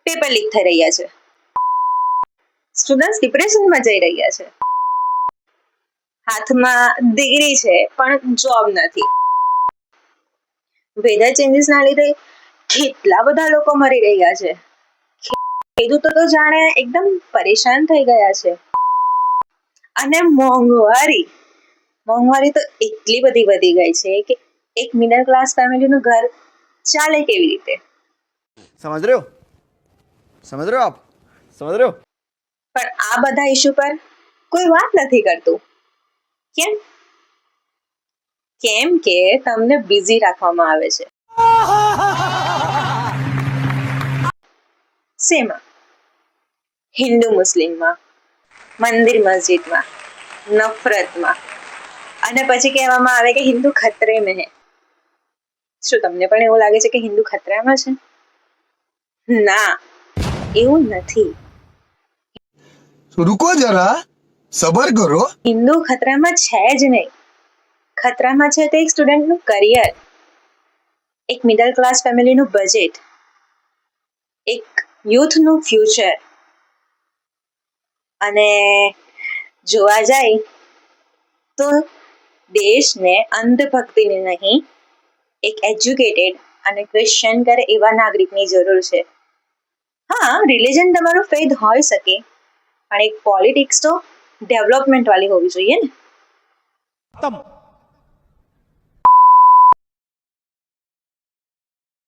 Paper leak થઈ રહ્યા છે, સ્ટુડન્ટ્સ ડિપ્રેશનમાં જઈ રહ્યા છે, હાથમાં ડિગ્રી છે પણ જોબ નથી, વેધર ચેન્જીસના લીધે કેટલા બધા લોકો મરી રહ્યા છે, ખેડૂતો તો જાણે એકદમ પરેશાન થઈ ગયા છે, અને મોંઘવારી તો એટલી બધી વધી ગઈ છે કે એક મિડલ ક્લાસ ફેમિલીનું ઘર ચાલે કેવી રીતે? समझ रहे हो आप समझ रहे हो? પણ આ બધા ઇશ્યુ પર કોઈ વાત નથી કરતું. કેમ? કેમ કે તમને બિઝી રાખવામાં આવે છે. શેમાં? હિન્દુ મુસ્લિમમાં, મંદિર મસ્જિદમાં, નફરતમાં, અને પછી કહેવામાં આવે કે હિન્દુ ખતરે મેં હે. શું તમને પણ એવું લાગે છે કે હિન્દુ ખતરામાં છે? ના, એવું નથી. रुको जरा सबर करो. હિન્દુ ખતરામાં છે જ નહીં. ખતરામાં છે તે એક સ્ટુડન્ટનું કરિયર, એક મિડલ ક્લાસ ફેમિલીનું બજેટ, એક યુથનું ફ્યુચર. અને જોવા જાય તો દેશને અંધભક્તિની નહીં, એક એજ્યુકેટેડ અને ક્વેશ્ચન કરે એવા નાગરિકની જરૂર છે. હા, રિલિજન તમારું ફેથ હોઈ શકે, પણ એક પોલિટિક્સ તો ડેવલપમેન્ટ વાળી હોવી જોઈએ ને.